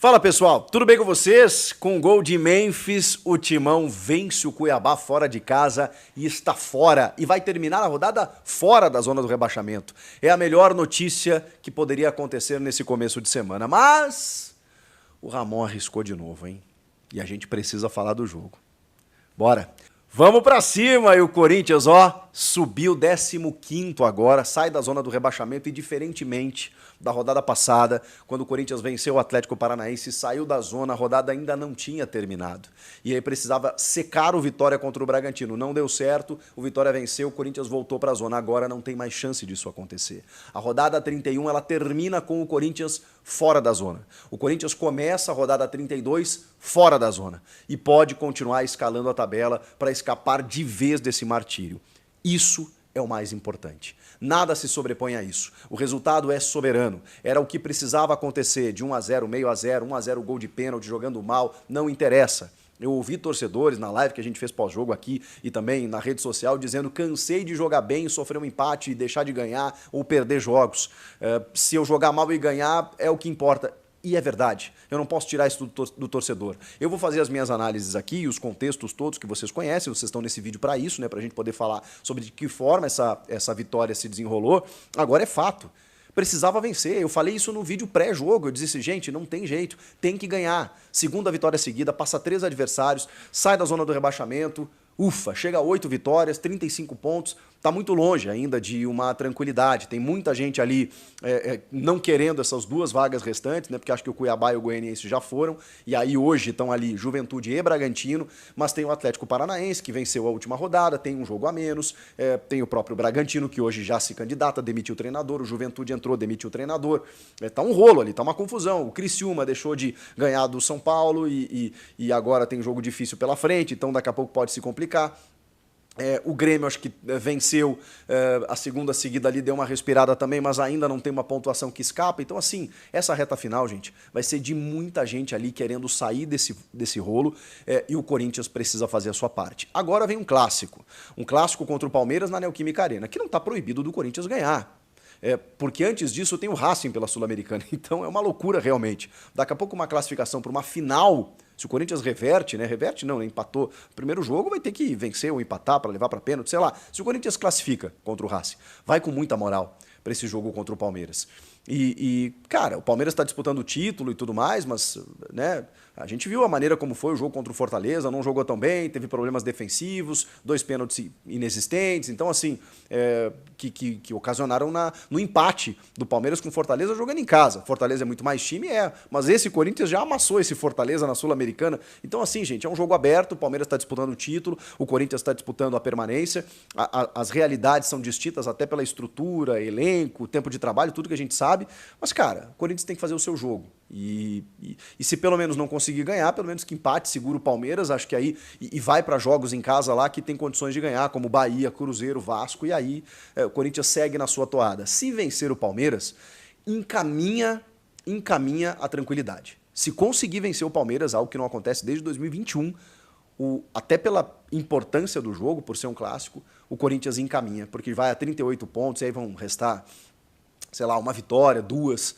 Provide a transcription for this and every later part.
Fala pessoal, tudo bem com vocês? Com o gol de Memphis, o Timão vence o Cuiabá fora de casa e está fora. E vai terminar a rodada fora da zona do rebaixamento. É a melhor notícia que poderia acontecer nesse começo de semana. Mas o Ramon arriscou de novo, hein? E a gente precisa falar do jogo. Bora! Vamos pra cima! E o Corinthians, ó, subiu 15º agora, sai da zona do rebaixamento e diferentemente da rodada passada, quando o Corinthians venceu o Atlético Paranaense, saiu da zona, a rodada ainda não tinha terminado. E aí precisava secar o Vitória contra o Bragantino. Não deu certo, o Vitória venceu, o Corinthians voltou pra zona. Agora não tem mais chance disso acontecer. A rodada 31, ela termina com o Corinthians fora da zona. O Corinthians começa a rodada 32 fora da zona e pode continuar escalando a tabela para escapar de vez desse martírio. Isso é o mais importante. Nada se sobrepõe a isso. O resultado é soberano. Era o que precisava acontecer, de 1-0, meio a 0, 1-0 gol de pênalti, jogando mal, não interessa. Eu ouvi torcedores na live que a gente fez pós-jogo aqui e também na rede social dizendo: cansei de jogar bem, sofrer um empate e deixar de ganhar ou perder jogos. Se eu jogar mal e ganhar, é o que importa. E é verdade, eu não posso tirar isso do torcedor. Eu vou fazer as minhas análises aqui, os contextos todos que vocês conhecem, vocês estão nesse vídeo para isso, né, para a gente poder falar sobre de que forma essa vitória se desenrolou. Agora é fato, precisava vencer. Eu falei isso no vídeo pré-jogo, eu disse: gente, não tem jeito, tem que ganhar. Segunda vitória seguida, passa 3 adversários, sai da zona do rebaixamento, ufa, chega a 8 vitórias, 35 pontos, tá muito longe ainda de uma tranquilidade. Tem muita gente ali não querendo essas 2 vagas restantes, né? Porque acho que o Cuiabá e o Goianiense já foram, e aí hoje estão ali Juventude e Bragantino, mas tem o Atlético Paranaense, que venceu a última rodada, tem um jogo a menos, tem o próprio Bragantino, que hoje já se candidata, demitiu o treinador, o Juventude entrou, demitiu o treinador, tá um rolo ali, tá uma confusão. O Criciúma deixou de ganhar do São Paulo e agora tem jogo difícil pela frente, então daqui a pouco pode se complicar. O Grêmio acho que venceu a segunda seguida ali, deu uma respirada também, mas ainda não tem uma pontuação que escapa. Então assim, essa reta final, gente, vai ser de muita gente ali querendo sair desse rolo, e o Corinthians precisa fazer a sua parte. Agora vem um clássico contra o Palmeiras na Neoquímica Arena, que não está proibido do Corinthians ganhar. Porque antes disso tem o Racing pela Sul-Americana, então é uma loucura realmente. Daqui a pouco uma classificação para uma final, se o Corinthians reverte, né? Reverte não, né? Empatou o primeiro jogo, vai ter que vencer ou empatar para levar para pênalti, sei lá. Se o Corinthians classifica contra o Racing, vai com muita moral para esse jogo contra o Palmeiras. Cara, o Palmeiras está disputando o título e tudo mais, mas, né, a gente viu a maneira como foi o jogo contra o Fortaleza, não jogou tão bem, teve problemas defensivos, 2 pênaltis inexistentes, então assim, que ocasionaram no empate do Palmeiras com o Fortaleza jogando em casa. Fortaleza é muito mais time, mas esse Corinthians já amassou esse Fortaleza na Sul-Americana. Então assim, gente, é um jogo aberto, o Palmeiras está disputando o título, o Corinthians está disputando a permanência, as realidades são distintas até pela estrutura, elenco, tempo de trabalho, tudo que a gente sabe. Mas, cara, o Corinthians tem que fazer o seu jogo. E se pelo menos não conseguir ganhar, pelo menos que empate, segura o Palmeiras, acho que aí, e vai para jogos em casa lá que tem condições de ganhar, como Bahia, Cruzeiro, Vasco, e aí o Corinthians segue na sua toada. Se vencer o Palmeiras, encaminha a tranquilidade. Se conseguir vencer o Palmeiras, algo que não acontece desde 2021, até pela importância do jogo, por ser um clássico, o Corinthians encaminha, porque vai a 38 pontos, e aí vão restar, sei lá, uma vitória, duas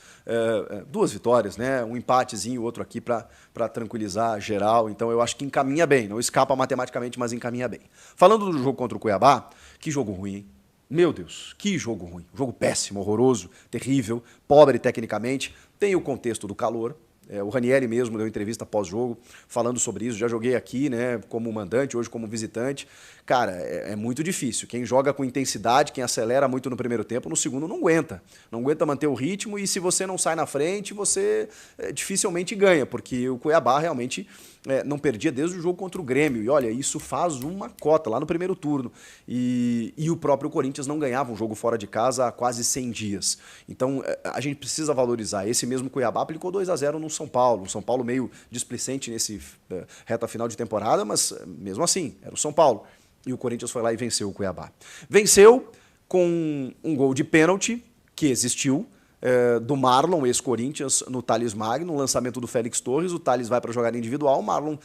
vitórias, né? Um empatezinho, outro aqui para tranquilizar geral. Então eu acho que encaminha bem, não escapa matematicamente, mas encaminha bem. Falando do jogo contra o Cuiabá, que jogo ruim, hein? Meu Deus, que jogo ruim. Jogo péssimo, horroroso, terrível, pobre tecnicamente. Tem o contexto do calor. O Ranieri mesmo deu entrevista pós-jogo falando sobre isso. Já joguei aqui, né, como mandante, hoje como visitante. Cara, é muito difícil. Quem joga com intensidade, quem acelera muito no primeiro tempo, no segundo não aguenta. Não aguenta manter o ritmo, e se você não sai na frente, você dificilmente ganha, porque o Cuiabá realmente não perdia desde o jogo contra o Grêmio. E olha, isso faz uma cota lá no primeiro turno. E o próprio Corinthians não ganhava um jogo fora de casa há quase 100 dias. Então a gente precisa valorizar. Esse mesmo Cuiabá aplicou 2-0 no São Paulo. O São Paulo meio displicente nesse reta final de temporada, mas mesmo assim, era o São Paulo. E o Corinthians foi lá e venceu o Cuiabá. Venceu com um gol de pênalti, que existiu, do Marlon, ex-Corinthians, no Thales Magno, no lançamento do Félix Torres, o Thales vai para jogada individual, o Marlon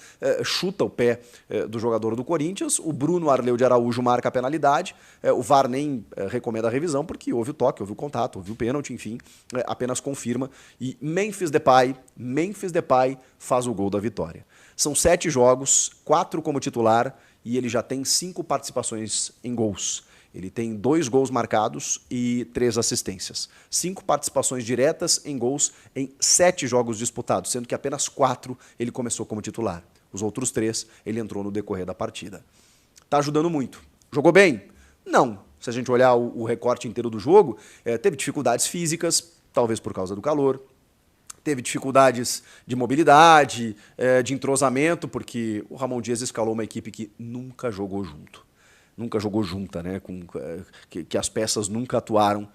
chuta o pé do jogador do Corinthians, o Bruno Arleu de Araújo marca a penalidade, o VAR nem recomenda a revisão, porque houve o toque, houve o contato, houve o pênalti, enfim, apenas confirma, e Memphis Depay faz o gol da vitória. São 7 jogos, 4 como titular, e ele já tem 5 participações em gols. Ele tem 2 gols marcados e 3 assistências. 5 participações diretas em gols em 7 jogos disputados, sendo que apenas 4 ele começou como titular. Os outros 3 ele entrou no decorrer da partida. Tá ajudando muito. Jogou bem? Não. Se a gente olhar o recorte inteiro do jogo, teve dificuldades físicas, talvez por causa do calor. Teve dificuldades de mobilidade, de entrosamento, porque o Ramon Dias escalou uma equipe que nunca jogou junto. Nunca jogou junta, né? Que as peças nunca atuaram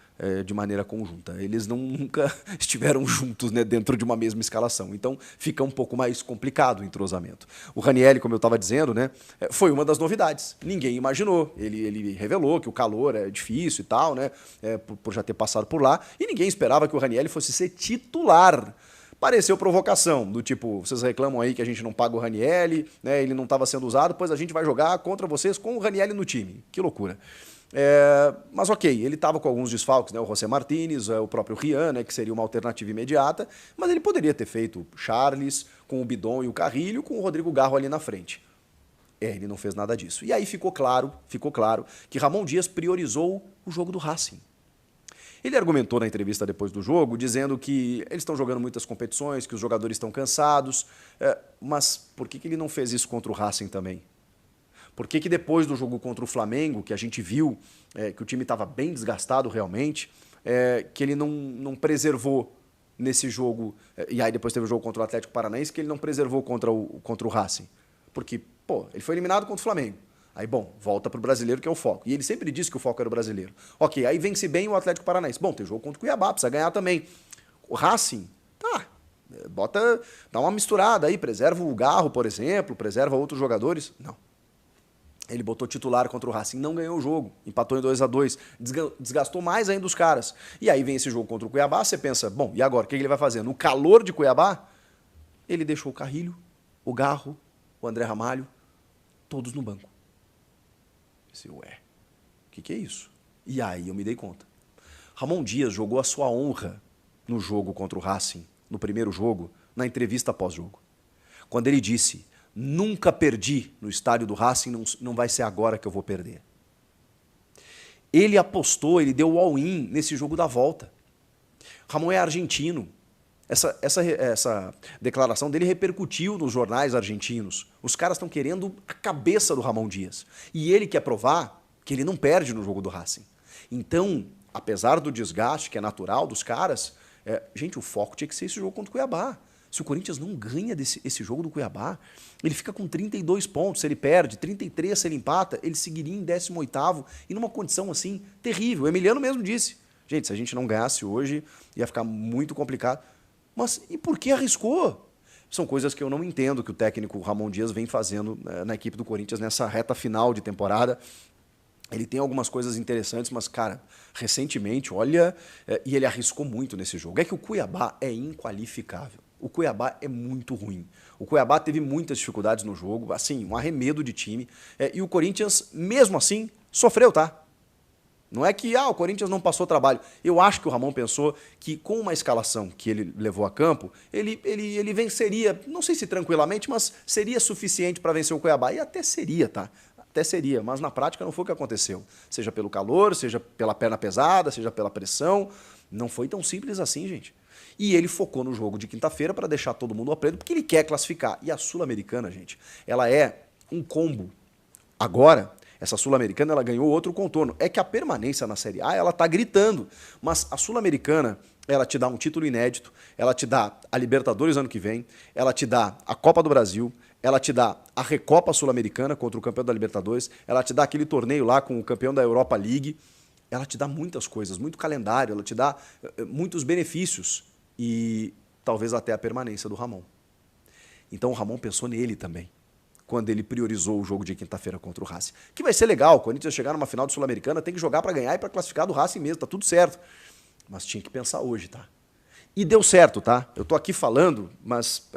de maneira conjunta. Eles nunca estiveram juntos, né, dentro de uma mesma escalação. Então fica um pouco mais complicado o entrosamento. O Ranieri, como eu estava dizendo, né, foi uma das novidades. Ninguém imaginou. Ele revelou que o calor é difícil e tal, né, por já ter passado por lá. E ninguém esperava que o Ranieri fosse ser titular. Pareceu provocação, do tipo, vocês reclamam aí que a gente não paga o Ranieri, né, ele não estava sendo usado, pois a gente vai jogar contra vocês com o Ranieri no time. Que loucura. Mas ok, ele estava com alguns desfalques, né, o José Martínez, o próprio Rian, né, que seria uma alternativa imediata, mas ele poderia ter feito Charles, com o Bidon e o Carrilho, com o Rodrigo Garro ali na frente. Ele não fez nada disso. E aí ficou claro que Ramon Dias priorizou o jogo do Racing. Ele argumentou na entrevista depois do jogo, dizendo que eles estão jogando muitas competições, que os jogadores estão cansados, mas por que ele não fez isso contra o Racing também? Por que depois do jogo contra o Flamengo, que a gente viu que o time estava bem desgastado realmente, que ele não preservou nesse jogo, e aí depois teve o jogo contra o Atlético Paranaense, que ele não preservou contra o Racing? Porque, pô, ele foi eliminado contra o Flamengo. Aí, bom, volta pro brasileiro, que é o foco. E ele sempre disse que o foco era o brasileiro. Ok, aí vence bem o Atlético Paranaense. Bom, tem jogo contra o Cuiabá, precisa ganhar também. O Racing, tá, dá uma misturada aí, preserva o Garro, por exemplo, preserva outros jogadores. Não. Ele botou titular contra o Racing, não ganhou o jogo, empatou em 2-2, desgastou mais ainda os caras. E aí vem esse jogo contra o Cuiabá, você pensa, bom, e agora, o que ele vai fazer? No calor de Cuiabá, ele deixou o Carrilho, o Garro, o André Ramalho, todos no banco. Ué, o que é isso? E aí eu me dei conta. Ramon Dias jogou a sua honra no jogo contra o Racing, no primeiro jogo, na entrevista pós-jogo. Quando ele disse, nunca perdi no estádio do Racing, não vai ser agora que eu vou perder. Ele apostou, ele deu o all-in nesse jogo da volta. Ramon é argentino. Essa declaração dele repercutiu nos jornais argentinos. Os caras estão querendo a cabeça do Ramon Dias. E ele quer provar que ele não perde no jogo do Racing. Então, apesar do desgaste que é natural dos caras, gente, o foco tinha que ser esse jogo contra o Cuiabá. Se o Corinthians não ganha esse jogo do Cuiabá, ele fica com 32 pontos se ele perde, 33 se ele empata, ele seguiria em 18º e numa condição assim terrível. O Emiliano mesmo disse, gente, se a gente não ganhasse hoje, ia ficar muito complicado. Mas e por que arriscou? São coisas que eu não entendo que o técnico Ramon Dias vem fazendo na equipe do Corinthians nessa reta final de temporada. Ele tem algumas coisas interessantes, mas, cara, recentemente, olha, e ele arriscou muito nesse jogo. É que o Cuiabá é inqualificável. O Cuiabá é muito ruim. O Cuiabá teve muitas dificuldades no jogo, assim, um arremedo de time. E o Corinthians, mesmo assim, sofreu, tá? Não é que o Corinthians não passou trabalho. Eu acho que o Ramon pensou que com uma escalação que ele levou a campo, ele venceria, não sei se tranquilamente, mas seria suficiente para vencer o Cuiabá. E até seria, tá? Até seria, mas na prática não foi o que aconteceu. Seja pelo calor, seja pela perna pesada, seja pela pressão. Não foi tão simples assim, gente. E ele focou no jogo de quinta-feira para deixar todo mundo aprendendo, porque ele quer classificar. E a Sul-Americana, gente, ela é um combo. Agora, essa Sul-Americana ela ganhou outro contorno. É que a permanência na Série A ela está gritando. Mas a Sul-Americana ela te dá um título inédito, ela te dá a Libertadores ano que vem, ela te dá a Copa do Brasil, ela te dá a Recopa Sul-Americana contra o campeão da Libertadores, ela te dá aquele torneio lá com o campeão da Europa League. Ela te dá muitas coisas, muito calendário, ela te dá muitos benefícios e talvez até a permanência do Ramon. Então o Ramon pensou nele também, quando ele priorizou o jogo de quinta-feira contra o Racing. Que vai ser legal, quando a gente chegar numa final de Sul-Americana, tem que jogar para ganhar e para classificar do Racing mesmo, tá tudo certo. Mas tinha que pensar hoje, tá? E deu certo, tá? Eu tô aqui falando, mas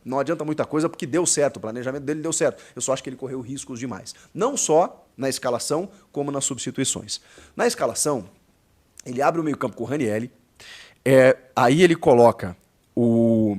não adianta muita coisa porque deu certo, o planejamento dele deu certo. Eu só acho que ele correu riscos demais. Não só na escalação, como nas substituições. Na escalação, ele abre o meio-campo com o Ranieri, aí ele coloca o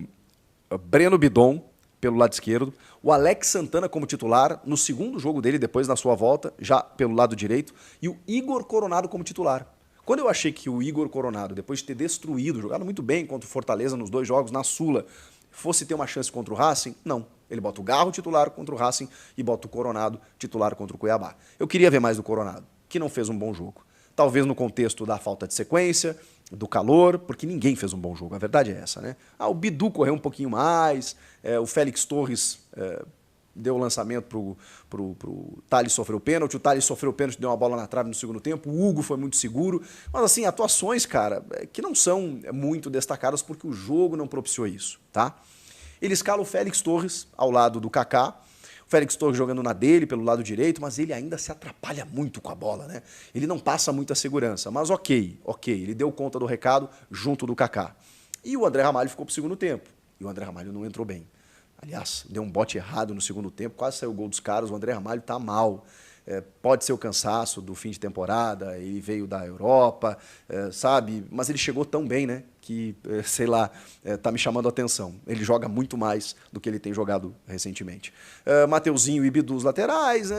Breno Bidon pelo lado esquerdo, o Alex Santana como titular, no segundo jogo dele, depois na sua volta, já pelo lado direito, e o Igor Coronado como titular. Quando eu achei que o Igor Coronado, depois de ter destruído, jogado muito bem contra o Fortaleza nos 2 jogos, na Sula, fosse ter uma chance contra o Racing, não. Ele bota o Garro titular contra o Racing e bota o Coronado titular contra o Cuiabá. Eu queria ver mais do Coronado, que não fez um bom jogo. Talvez no contexto da falta de sequência, do calor, porque ninguém fez um bom jogo, a verdade é essa, né? O Bidu correu um pouquinho mais, o Félix Torres deu o lançamento pro Thales sofreu o pênalti, o Thales sofreu o pênalti, deu uma bola na trave no segundo tempo, o Hugo foi muito seguro, mas assim, atuações, cara, que não são muito destacadas porque o jogo não propiciou isso, tá? Ele escala o Félix Torres ao lado do Kaká, o Félix Torres jogando na dele, pelo lado direito, mas ele ainda se atrapalha muito com a bola, né? Ele não passa muita segurança, mas ok, ele deu conta do recado junto do Kaká. E o André Ramalho ficou pro segundo tempo, e o André Ramalho não entrou bem. Aliás, deu um bote errado no segundo tempo, quase saiu o gol dos caras, o André Ramalho tá mal. Pode ser o cansaço do fim de temporada, ele veio da Europa, sabe? Mas ele chegou tão bem, né? Que, sei lá, tá me chamando a atenção. Ele joga muito mais do que ele tem jogado recentemente. Mateuzinho e Bidu os laterais,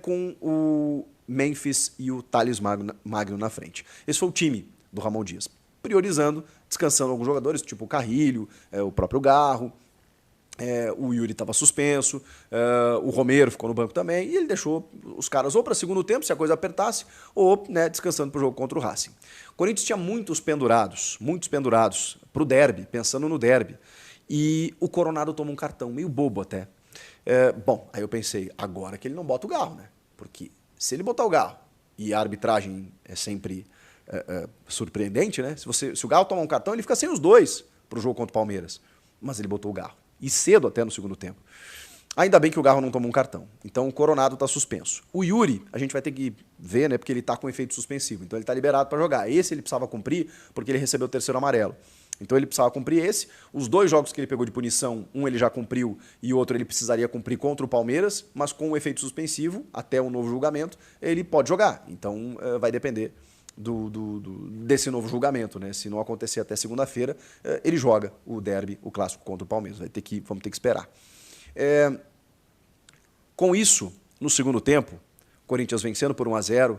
com o Memphis e o Thales Magno na frente. Esse foi o time do Ramon Dias. Priorizando, descansando alguns jogadores, tipo o Carrilho, o próprio Garro. O Yuri estava suspenso, o Romero ficou no banco também, e ele deixou os caras ou para segundo tempo, se a coisa apertasse, ou descansando para o jogo contra o Racing. O Corinthians tinha muitos pendurados para o derby, pensando no derby. E o Coronado tomou um cartão, meio bobo até. Bom, aí eu pensei, agora que ele não bota o Garro, né? Porque se ele botar o Garro, e a arbitragem é sempre surpreendente, né? Se o Garro tomar um cartão, ele fica sem os dois para o jogo contra o Palmeiras. Mas ele botou o Garro. E cedo até no segundo tempo. Ainda bem que o Garro não tomou um cartão. Então o Coronado está suspenso. O Yuri, a gente vai ter que ver, né? Porque ele está com efeito suspensivo. Então ele está liberado para jogar. Esse ele precisava cumprir porque ele recebeu o terceiro amarelo. Então ele precisava cumprir esse. Os 2 jogos que ele pegou de punição, um ele já cumpriu e o outro ele precisaria cumprir contra o Palmeiras, mas com o efeito suspensivo, até o novo julgamento, ele pode jogar. Então vai depender desse novo julgamento, né? Se não acontecer até segunda-feira, ele joga o derby, o clássico contra o Palmeiras. Vamos ter que esperar. Com isso, no segundo tempo, Corinthians vencendo por 1-0,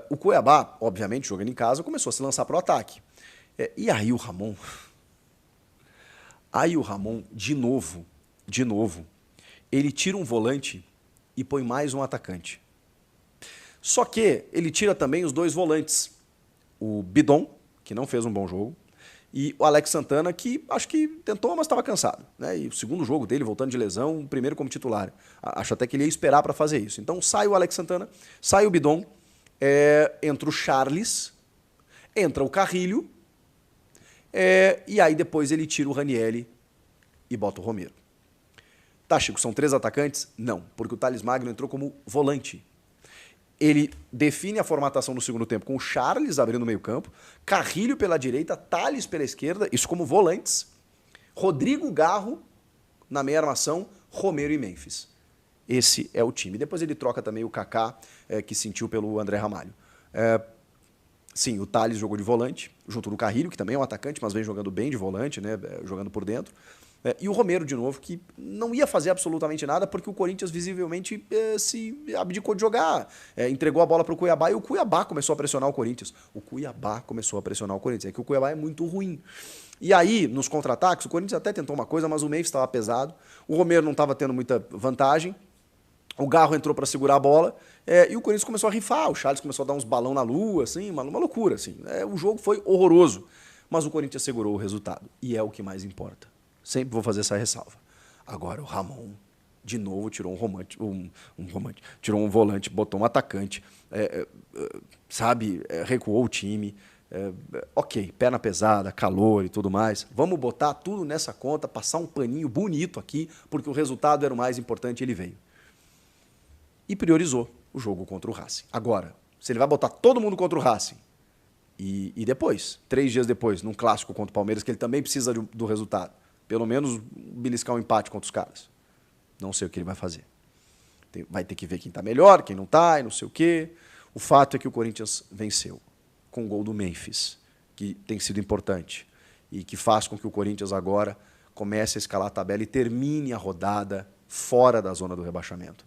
o Cuiabá, obviamente, jogando em casa, começou a se lançar para o ataque. E aí o Ramon, de novo, ele tira um volante e põe mais um atacante. Só que ele tira também os 2 volantes. O Bidon, que não fez um bom jogo, e o Alex Santana, que acho que tentou, mas estava cansado. Né? E o segundo jogo dele, voltando de lesão, o primeiro como titular. Acho até que ele ia esperar para fazer isso. Então sai o Alex Santana, sai o Bidon, entra o Charles, entra o Carrilho, e aí depois ele tira o Ranieri e bota o Romero. Tá, Chico, são 3 atacantes? Não, porque o Thales Magno entrou como volante. Ele define a formatação no segundo tempo com o Charles abrindo o meio-campo, Carrilho pela direita, Thales pela esquerda, isso como volantes, Rodrigo Garro na meia armação, Romero e Memphis. Esse é o time. Depois ele troca também o Kaká, que sentiu pelo André Ramalho. Sim, o Thales jogou de volante, junto do Carrilho, que também é um atacante, mas vem jogando bem de volante, né, jogando por dentro. E o Romero, de novo, que não ia fazer absolutamente nada porque o Corinthians visivelmente se abdicou de jogar. Entregou a bola para o Cuiabá e o Cuiabá começou a pressionar o Corinthians. É que o Cuiabá é muito ruim. E aí, nos contra-ataques, o Corinthians até tentou uma coisa, mas o Memphis estava pesado. O Romero não estava tendo muita vantagem. O Garro entrou para segurar a bola e o Corinthians começou a rifar. O Charles começou a dar uns balão na lua, assim, uma loucura. Assim. O jogo foi horroroso, mas o Corinthians segurou o resultado. E é o que mais importa. Sempre vou fazer essa ressalva. Agora o Ramon, de novo, tirou tirou um volante, botou um atacante, recuou o time. Ok, perna pesada, calor e tudo mais. Vamos botar tudo nessa conta, passar um paninho bonito aqui, porque o resultado era o mais importante e ele veio. E priorizou o jogo contra o Racing. Agora, se ele vai botar todo mundo contra o Racing E depois, 3 dias depois, num clássico contra o Palmeiras, que ele também precisa do resultado. Pelo menos beliscar um empate contra os caras. Não sei o que ele vai fazer. Vai ter que ver quem tá melhor, quem não tá, e não sei o quê. O fato é que o Corinthians venceu com o gol do Memphis, que tem sido importante e que faz com que o Corinthians agora comece a escalar a tabela e termine a rodada fora da zona do rebaixamento.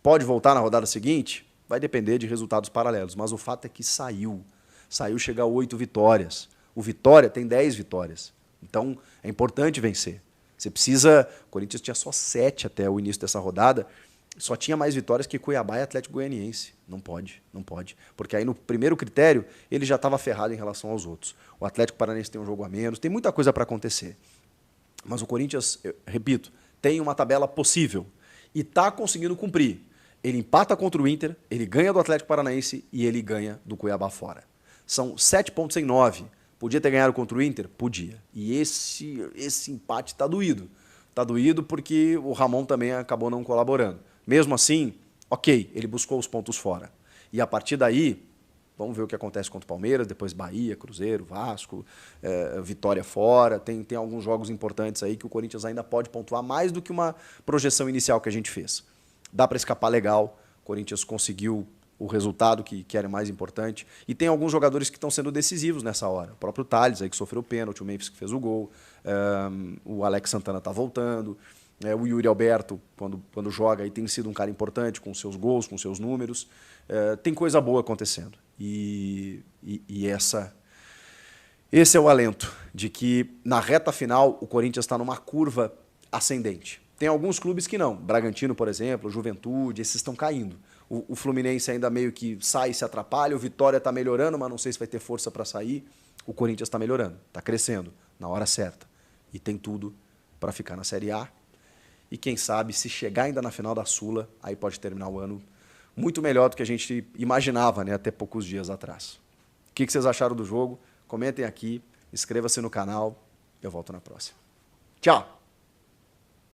Pode voltar na rodada seguinte? Vai depender de resultados paralelos, mas o fato é que saiu. Saiu chegar a 8 vitórias. O Vitória tem 10 vitórias. Então, é importante vencer. Você precisa... O Corinthians tinha só 7 até o início dessa rodada. Só tinha mais vitórias que Cuiabá e Atlético Goianiense. Não pode, não pode. Porque aí no primeiro critério, ele já estava ferrado em relação aos outros. O Atlético Paranaense tem um jogo a menos, tem muita coisa para acontecer. Mas o Corinthians, eu repito, tem uma tabela possível e está conseguindo cumprir. Ele empata contra o Inter, ele ganha do Atlético Paranaense e ele ganha do Cuiabá fora. São 7 pontos em 9. Podia ter ganhado contra o Inter? Podia. E esse empate está doído. Está doído porque o Ramon também acabou não colaborando. Mesmo assim, ok, ele buscou os pontos fora. E a partir daí, vamos ver o que acontece contra o Palmeiras, depois Bahia, Cruzeiro, Vasco, Vitória fora. Tem alguns jogos importantes aí que o Corinthians ainda pode pontuar mais do que uma projeção inicial que a gente fez. Dá para escapar legal, o Corinthians conseguiu o resultado que era mais importante. E tem alguns jogadores que estão sendo decisivos nessa hora. O próprio Thales, aí, que sofreu o pênalti, o Memphis que fez o gol, o Alex Santana está voltando, o Yuri Alberto, quando joga, aí, tem sido um cara importante com seus gols, com seus números. Tem coisa boa acontecendo. E esse é o alento de que, na reta final, o Corinthians está numa curva ascendente. Tem alguns clubes que não. Bragantino, por exemplo, Juventude, esses estão caindo. O Fluminense ainda meio que sai e se atrapalha. O Vitória está melhorando, mas não sei se vai ter força para sair. O Corinthians está melhorando, está crescendo na hora certa. E tem tudo para ficar na Série A. E quem sabe, se chegar ainda na final da Sula, aí pode terminar o ano muito melhor do que a gente imaginava, né, até poucos dias atrás. O que vocês acharam do jogo? Comentem aqui, inscreva-se no canal. Eu volto na próxima. Tchau!